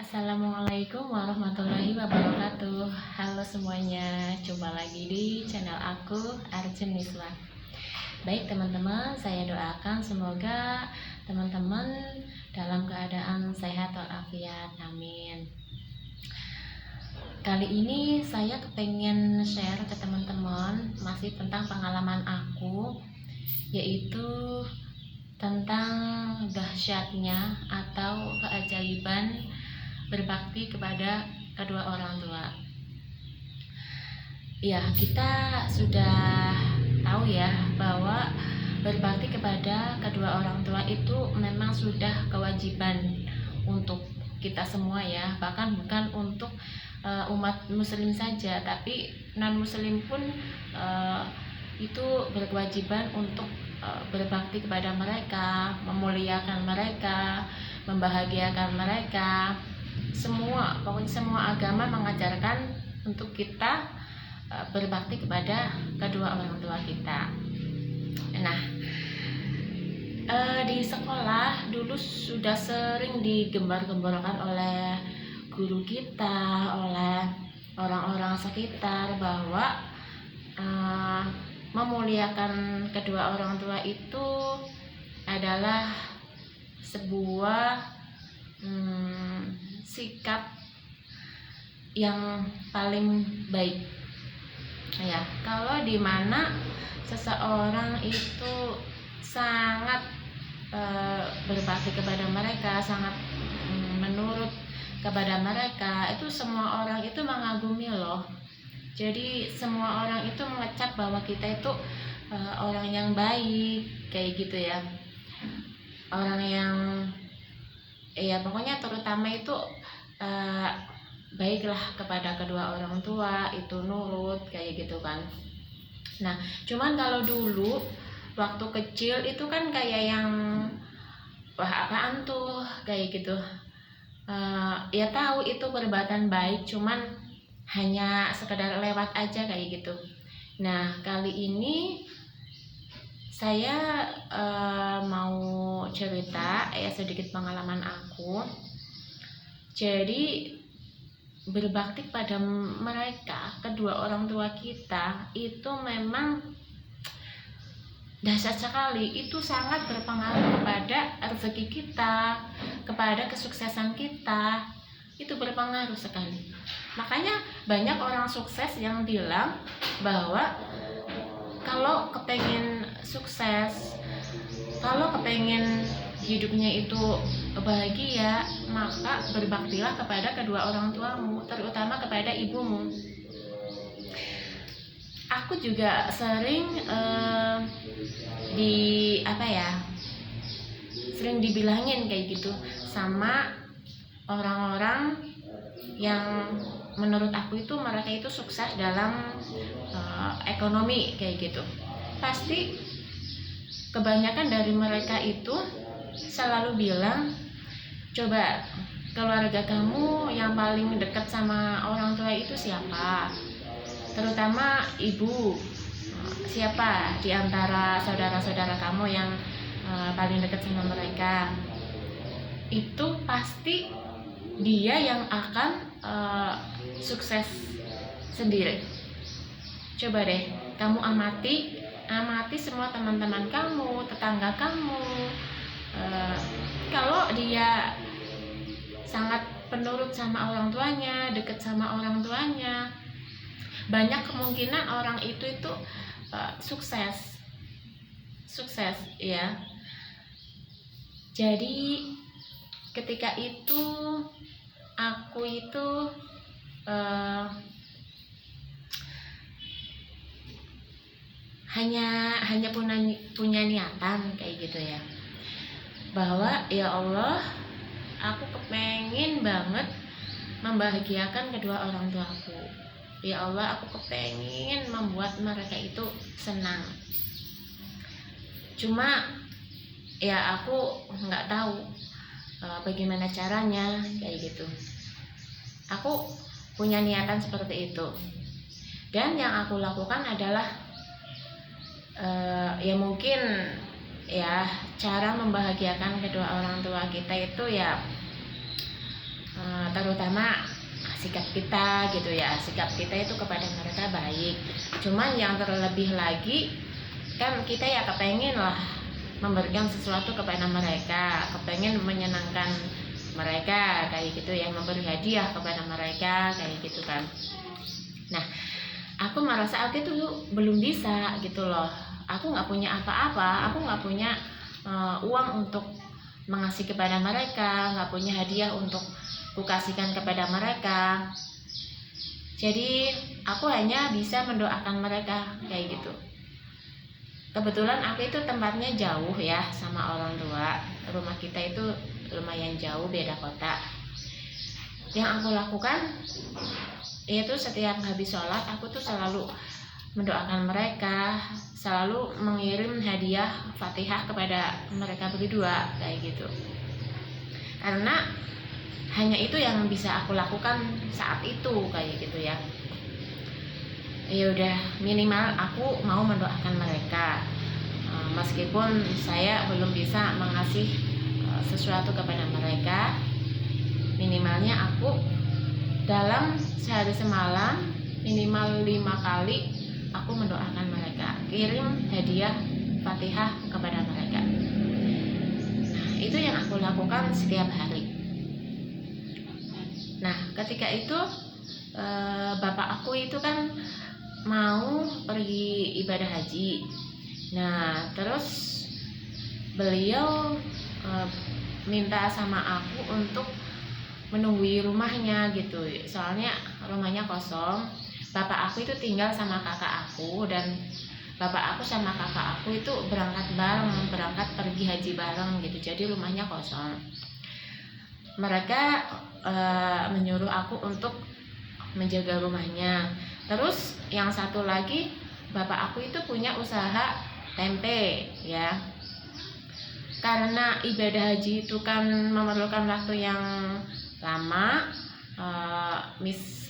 Assalamualaikum warahmatullahi wabarakatuh. Halo semuanya, jumpa lagi di channel aku, Arjen Niswa. Baik teman-teman, saya doakan semoga teman-teman dalam keadaan sehat walafiat, amin. Kali ini saya kepengen share ke teman-teman masih tentang pengalaman aku, yaitu tentang dahsyatnya atau keajaiban berbakti kepada kedua orang tua. Ya, kita sudah tahu ya bahwa berbakti kepada kedua orang tua itu memang sudah kewajiban untuk kita semua ya, bahkan bukan untuk umat muslim saja, tapi non muslim pun itu berkewajiban untuk berbakti kepada mereka, memuliakan mereka, membahagiakan mereka. Pokoknya semua agama mengajarkan untuk kita berbakti kepada kedua orang tua kita. Nah, di sekolah dulu sudah sering digembar-gemborkan oleh guru kita, oleh orang-orang sekitar bahwa memuliakan kedua orang tua itu adalah sebuah sikap yang paling baik ya, kalau dimana seseorang itu sangat berbakti kepada mereka, sangat menurut kepada mereka, itu semua orang itu mengagumi loh. Jadi semua orang itu mengecap bahwa kita itu orang yang baik kayak gitu ya, orang yang ya pokoknya terutama itu baiklah kepada kedua orang tua, itu nurut kayak gitu kan. Nah, cuman kalau dulu waktu kecil itu kan kayak yang wah apaan tuh kayak gitu, ya tahu itu perbuatan baik, cuman hanya sekedar lewat aja kayak gitu. Nah, kali ini saya mau cerita ya sedikit pengalaman aku. Jadi berbakti pada mereka, kedua orang tua kita itu memang dahsyat sekali. Itu sangat berpengaruh kepada rezeki kita, kepada kesuksesan kita. Itu berpengaruh sekali. Makanya banyak orang sukses yang bilang bahwa kalau kepengen sukses, kalau kepengen hidupnya itu bahagia, maka berbaktilah kepada kedua orang tuamu, terutama kepada ibumu. Aku juga sering sering dibilangin kayak gitu sama orang-orang yang menurut aku itu mereka itu sukses dalam ekonomi kayak gitu. Pasti kebanyakan dari mereka itu selalu bilang, coba keluarga kamu yang paling dekat sama orang tua itu siapa? Terutama ibu. Siapa di antara saudara-saudara kamu yang paling dekat sama mereka? Itu pasti dia yang akan sukses sendiri. Coba deh kamu amati semua teman-teman kamu, tetangga kamu. Kalau dia sangat penurut sama orang tuanya, dekat sama orang tuanya, banyak kemungkinan orang itu sukses ya. Jadi ketika itu aku itu hanya punya niatan kayak gitu ya, bahwa ya Allah, aku kepengen banget membahagiakan kedua orang tuaku. Ya Allah, aku kepengen membuat mereka itu senang. Cuma ya aku nggak tahu bagaimana caranya kayak gitu. Aku punya niatan seperti itu, dan yang aku lakukan adalah ya mungkin ya cara membahagiakan kedua orang tua kita itu ya terutama sikap kita gitu ya, sikap kita itu kepada mereka baik. Cuman yang terlebih lagi kan kita ya kepengen lah memberikan sesuatu kepada mereka, kepengen menyenangkan mereka kayak gitu, yang memberi hadiah kepada mereka kayak gitu kan. Nah, aku merasa aku itu belum bisa gitu loh. Aku nggak punya apa-apa, aku nggak punya uang untuk mengasih kepada mereka, nggak punya hadiah untuk kukasihkan kepada mereka. Jadi aku hanya bisa mendoakan mereka kayak gitu. Kebetulan aku itu tempatnya jauh ya sama orang tua. Rumah kita itu lumayan jauh, beda kota. Yang aku lakukan yaitu setiap habis sholat aku tuh selalu mendoakan mereka, selalu mengirim hadiah Fatihah kepada mereka berdua kayak gitu. Karena hanya itu yang bisa aku lakukan saat itu kayak gitu ya. Ya udah, minimal aku mau mendoakan mereka, meskipun saya belum bisa mengasih sesuatu kepada mereka. Minimalnya aku dalam sehari semalam minimal 5 kali aku mendoakan mereka, kirim hadiah Fatihah kepada mereka. Nah, itu yang aku lakukan setiap hari. Nah, ketika itu bapak aku itu kan mau pergi ibadah haji. Nah, terus beliau minta sama aku untuk menunggui rumahnya gitu. Soalnya rumahnya kosong. Bapak aku itu tinggal sama kakak aku, dan bapak aku sama kakak aku itu berangkat bareng, berangkat pergi haji bareng gitu. Jadi rumahnya kosong. Mereka menyuruh aku untuk menjaga rumahnya. Terus yang satu lagi, bapak aku itu punya usaha tempe ya. Karena ibadah haji itu kan memerlukan waktu yang lama,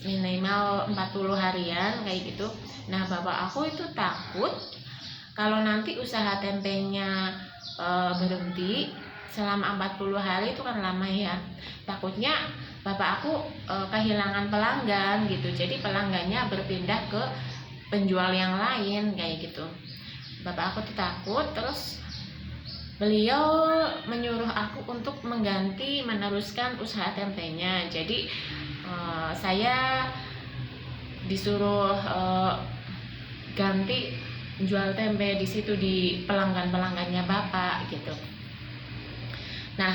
minimal 40 harian kayak gitu. Nah, bapak aku itu takut kalau nanti usaha tempenya berhenti selama 40 hari, itu kan lama ya. Takutnya bapak aku kehilangan pelanggan gitu. Jadi pelanggannya berpindah ke penjual yang lain kayak gitu. Bapak aku tuh takut. Terus beliau menyuruh aku untuk meneruskan usaha tempenya. Jadi saya disuruh ganti jual tempe di situ di pelanggannya bapak gitu. Nah,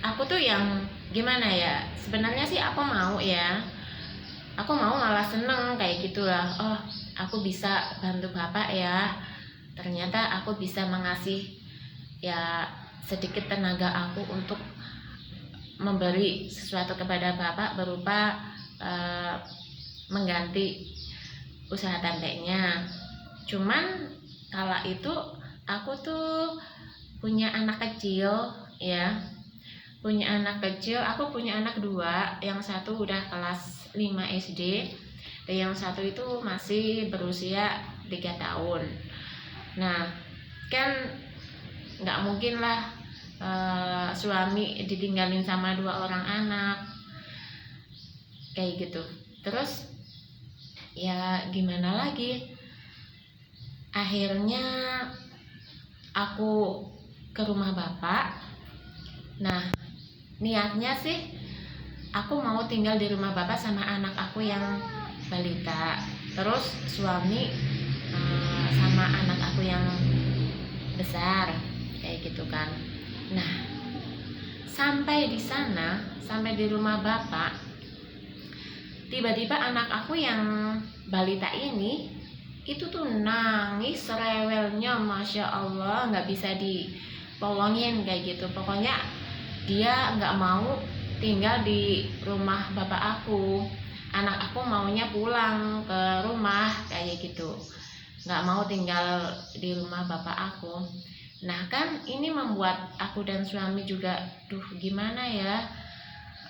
aku tuh yang gimana ya, sebenarnya sih aku mau ya, aku mau, malah seneng kayak gitulah. Oh, aku bisa bantu bapak ya, ternyata aku bisa mengasih ya sedikit tenaga aku untuk memberi sesuatu kepada bapak berupa mengganti usaha tempenya. Cuman kala itu aku tuh punya anak kecil ya, aku punya anak 2, yang satu udah kelas 5 SD, dan yang satu itu masih berusia 3 tahun. Nah, kan nggak mungkin lah suami ditinggalin sama 2 orang anak kayak gitu. Terus ya gimana lagi, akhirnya aku ke rumah bapak. Nah, niatnya sih aku mau tinggal di rumah bapak sama anak aku yang balita, terus suami sama anak aku yang besar kayak gitu kan. Nah, sampai di sana, sampai di rumah bapak, tiba-tiba anak aku yang balita ini itu tuh nangis rewelnya, masya Allah, nggak bisa dipolongin kayak gitu. Pokoknya dia nggak mau tinggal di rumah bapak aku. Anak aku maunya pulang ke rumah kayak gitu, nggak mau tinggal di rumah bapak aku. Nah, kan ini membuat aku dan suami juga gimana ya,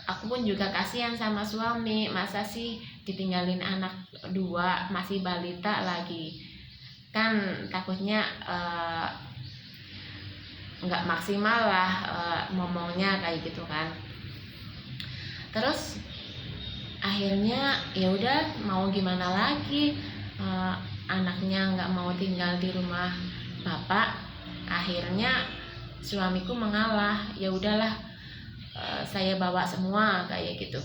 aku pun juga kasihan sama suami, masa sih ditinggalin anak 2 masih balita lagi, kan takutnya nggak maksimal lah ngomongnya kayak gitu kan. Terus akhirnya ya udah, mau gimana lagi, anaknya nggak mau tinggal di rumah bapak. Akhirnya suamiku mengalah, ya udahlah, saya bawa semua kayak gitu.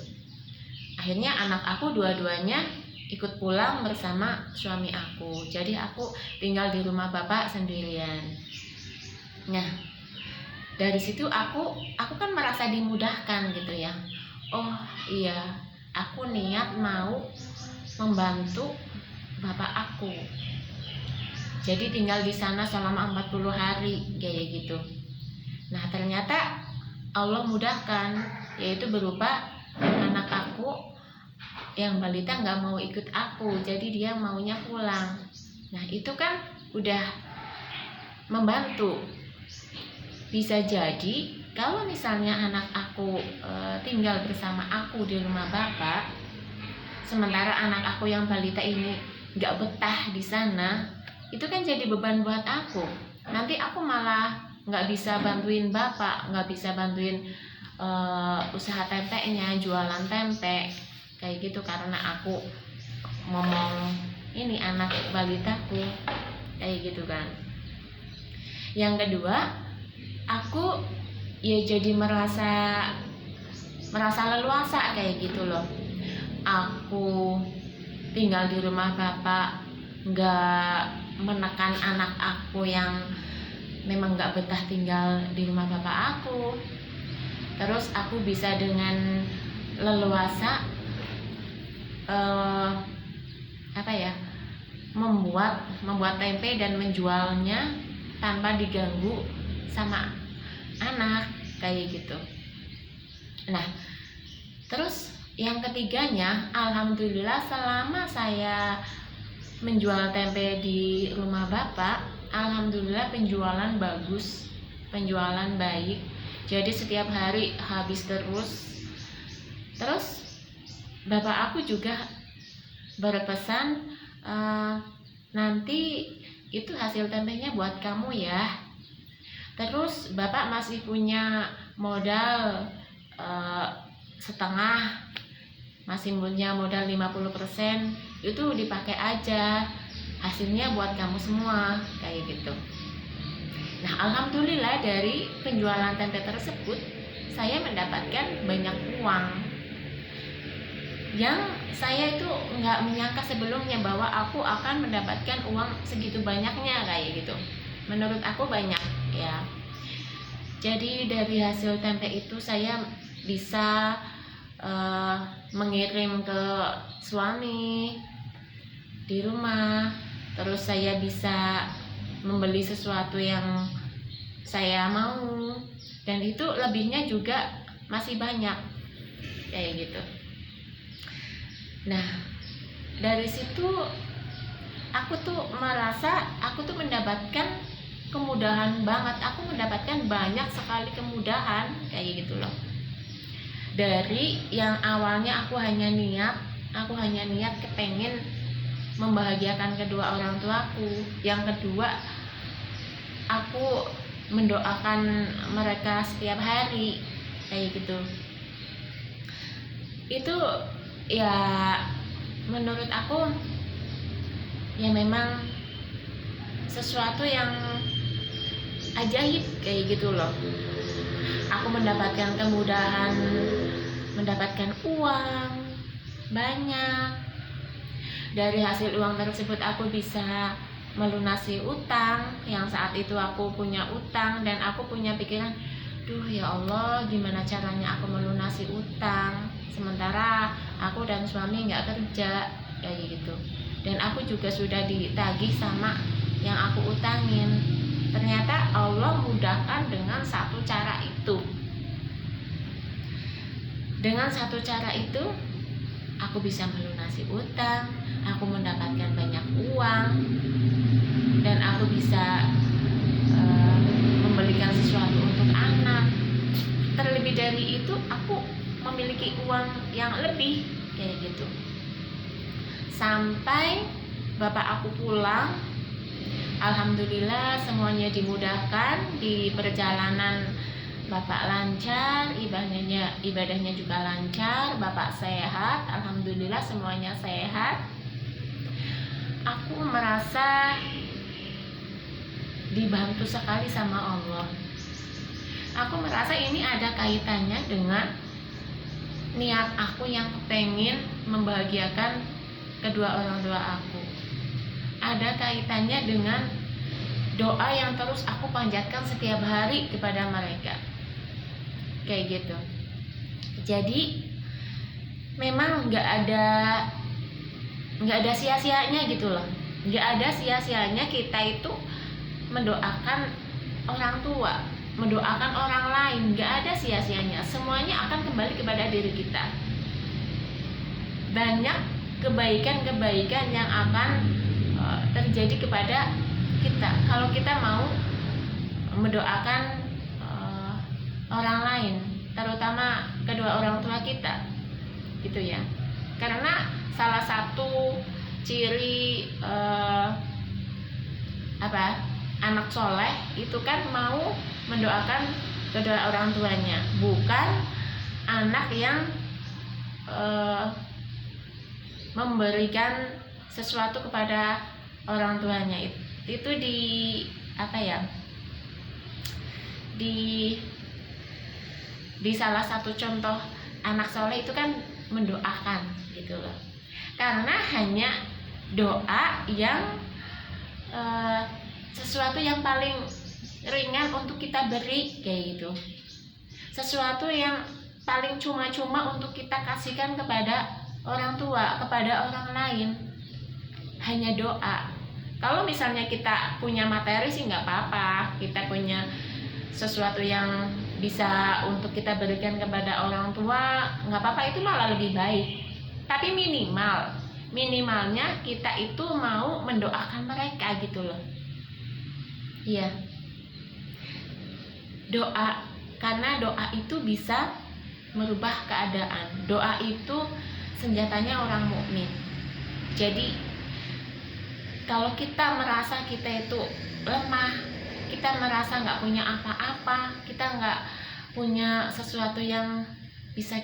Akhirnya anak aku dua-duanya ikut pulang bersama suami aku. Jadi aku tinggal di rumah bapak sendirian. Nah, dari situ aku kan merasa dimudahkan gitu ya. Oh iya, aku niat mau membantu bapak aku. Jadi tinggal di sana selama 40 hari kayak gitu. Nah, ternyata Allah mudahkan, yaitu berupa anak aku yang balita nggak mau ikut aku, jadi dia maunya pulang. Nah, itu kan udah membantu. Bisa jadi kalau misalnya anak aku tinggal bersama aku di rumah bapak, sementara anak aku yang balita ini nggak betah di sana, itu kan jadi beban buat aku. Nanti aku malah nggak bisa bantuin bapak, nggak bisa bantuin usaha tempenya, jualan tempe kayak gitu, karena aku ngomong ini anak balitaku kayak gitu kan. Yang kedua, aku ya jadi merasa leluasa kayak gitu loh. Aku tinggal di rumah bapak, nggak menekan anak aku yang memang nggak betah tinggal di rumah bapak aku. Terus aku bisa dengan leluasa membuat tempe dan menjualnya tanpa diganggu sama anak kayak gitu. Nah, terus yang ketiganya, alhamdulillah selama saya menjual tempe di rumah bapak, alhamdulillah penjualan bagus, penjualan baik. Jadi setiap hari habis terus. Terus bapak aku juga berpesan, nanti itu hasil tempenya buat kamu ya. Terus bapak masih punya modal setengah, masih punya modal 50%, itu dipakai aja, hasilnya buat kamu semua kayak gitu. Nah, alhamdulillah dari penjualan tempe tersebut saya mendapatkan banyak uang yang saya itu nggak menyangka sebelumnya bahwa aku akan mendapatkan uang segitu banyaknya kayak gitu. Menurut aku banyak ya. Jadi dari hasil tempe itu saya bisa mengirim ke suami di rumah. Terus saya bisa membeli sesuatu yang saya mau, dan itu lebihnya juga masih banyak kayak gitu. Nah, dari situ aku tuh merasa aku tuh mendapatkan kemudahan banget. Aku mendapatkan banyak sekali kemudahan kayak gitu loh. Dari yang awalnya aku hanya niat kepengen membahagiakan kedua orang tuaku. Yang kedua, aku mendoakan mereka setiap hari kayak gitu. Itu ya menurut aku ya memang sesuatu yang ajaib kayak gitu loh. Aku mendapatkan kemudahan, mendapatkan uang banyak. Dari hasil uang tersebut aku bisa melunasi utang, yang saat itu aku punya utang dan aku punya pikiran, duh ya Allah, gimana caranya aku melunasi utang sementara aku dan suami nggak kerja kayak gitu. Dan aku juga sudah ditagih sama yang aku utangin. Ternyata Allah mudahkan dengan satu cara itu. Dengan satu cara itu aku bisa melunasi utang, aku mendapatkan banyak uang, dan aku bisa membelikan sesuatu untuk anak. Terlebih dari itu aku memiliki uang yang lebih kayak gitu. Sampai bapak aku pulang, alhamdulillah semuanya dimudahkan. Di perjalanan Bapak lancar, ibadahnya juga lancar, Bapak sehat, alhamdulillah semuanya sehat. Aku merasa dibantu sekali sama Allah. Aku merasa ini ada kaitannya dengan niat aku yang pengen membahagiakan kedua orang tua aku. Ada kaitannya dengan doa yang terus aku panjatkan setiap hari kepada mereka. Kayak gitu. Jadi memang nggak ada sia-sianya gitu loh. Nggak ada sia-sianya kita itu mendoakan orang tua, mendoakan orang lain. Nggak ada sia-sianya. Semuanya akan kembali kepada diri kita. Banyak kebaikan-kebaikan yang akan terjadi kepada kita kalau kita mau mendoakan orang lain, terutama kedua orang tua kita, gitu ya. Karena salah satu ciri anak soleh itu kan mau mendoakan kedua orang tuanya, bukan anak yang memberikan sesuatu kepada orang tuanya. Itu di salah satu contoh anak soleh itu kan mendoakan gitu loh. Karena hanya doa yang sesuatu yang paling ringan untuk kita beri kayak gitu. Sesuatu yang paling cuma-cuma untuk kita kasihkan kepada orang tua, kepada orang lain. Hanya doa. Kalau misalnya kita punya materi sih nggak apa-apa, kita punya sesuatu yang bisa untuk kita berikan kepada orang tua, nggak apa-apa, itu malah lebih baik. Tapi minimalnya kita itu mau mendoakan mereka gitu loh. Iya. Doa, karena doa itu bisa merubah keadaan. Doa itu senjatanya orang mukmin. Jadi kalau kita merasa kita itu lemah, kita merasa nggak punya apa-apa, kita nggak punya sesuatu yang bisa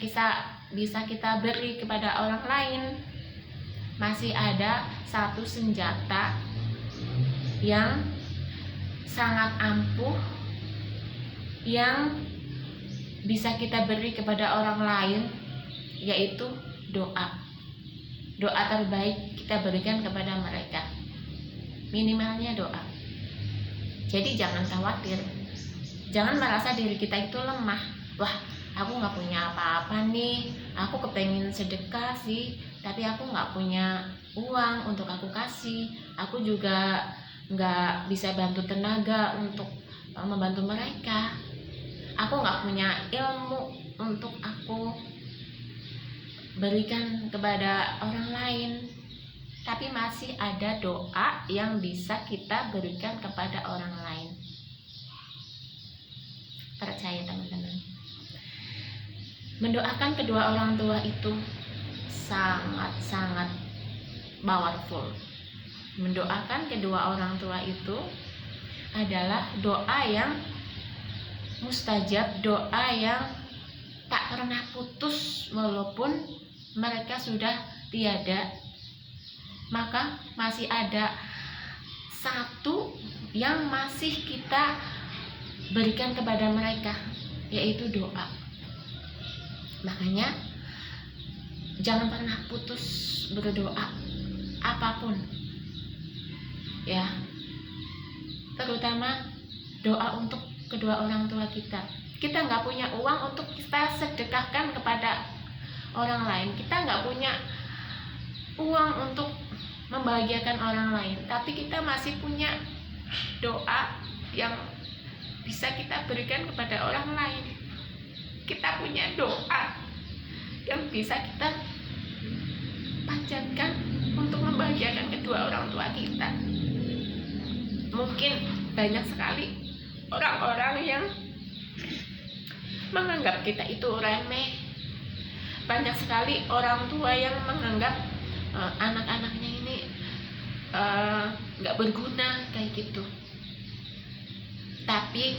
kita beri kepada orang lain, masih ada satu senjata yang sangat ampuh yang bisa kita beri kepada orang lain, yaitu doa. Doa terbaik kita berikan kepada mereka. Minimalnya doa. Jadi jangan khawatir, jangan merasa diri kita itu lemah. Wah, aku nggak punya apa-apa nih, aku kepengen sedekah sih, tapi aku nggak punya uang untuk aku kasih. Aku juga nggak bisa bantu tenaga untuk membantu mereka. Aku nggak punya ilmu untuk aku berikan kepada orang lain. Tapi masih ada doa yang bisa kita berikan kepada orang lain. Percaya teman-teman, mendoakan kedua orang tua itu sangat-sangat powerful. Mendoakan kedua orang tua itu adalah doa yang mustajab, doa yang tak pernah putus walaupun mereka sudah tiada. Maka masih ada satu yang masih kita berikan kepada mereka, yaitu doa. Makanya jangan pernah putus berdoa apapun, ya, terutama doa untuk kedua orang tua kita. Kita nggak punya uang untuk kita sedekahkan kepada orang lain, kita nggak punya uang untuk membahagiakan orang lain, tapi kita masih punya doa yang bisa kita berikan kepada orang lain. Kita punya doa yang bisa kita panjatkan untuk membahagiakan kedua orang tua kita. Mungkin banyak sekali orang-orang yang menganggap kita itu remeh. Banyak sekali orang tua yang menganggap anak-anaknya ini nggak berguna kayak gitu. Tapi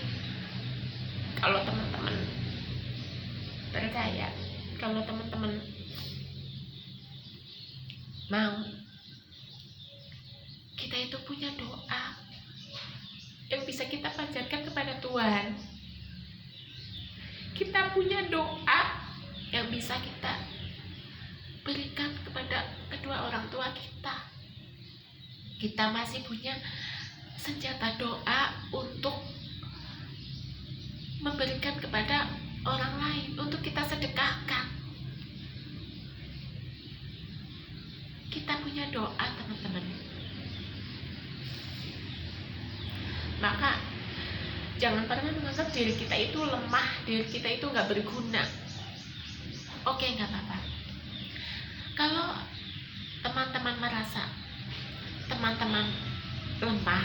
kalau teman-teman teman-teman percaya kalau teman-teman mau, kita itu punya doa yang bisa kita panjatkan kepada Tuhan. Kita punya doa yang bisa kita berikan kepada kedua orang tua kita. Kita masih punya senjata doa untuk memberikan kepada orang lain, untuk kita sedekahkan. Kita punya doa, teman-teman. Maka jangan pernah menganggap diri kita itu lemah, diri kita itu gak berguna. Oke, gak apa-apa. Kalau teman-teman merasa teman-teman lemah,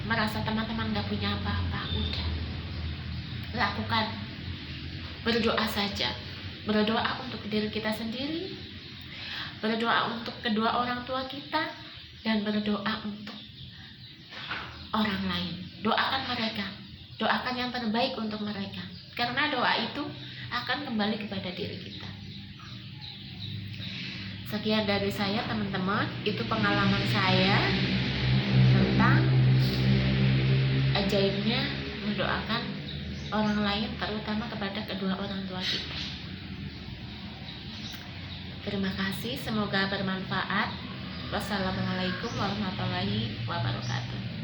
merasa teman-teman gak punya apa-apa, udah, lakukan. Berdoa saja. Berdoa untuk diri kita sendiri, berdoa untuk kedua orang tua kita, dan berdoa untuk orang lain. Doakan mereka, doakan yang terbaik untuk mereka, karena doa itu akan kembali kepada diri kita. Sekian dari saya, teman-teman. Itu pengalaman saya tentang ajaibnya mendoakan orang lain, terutama kepada kedua orang tua kita. Terima kasih, semoga bermanfaat. Wassalamualaikum warahmatullahi wabarakatuh.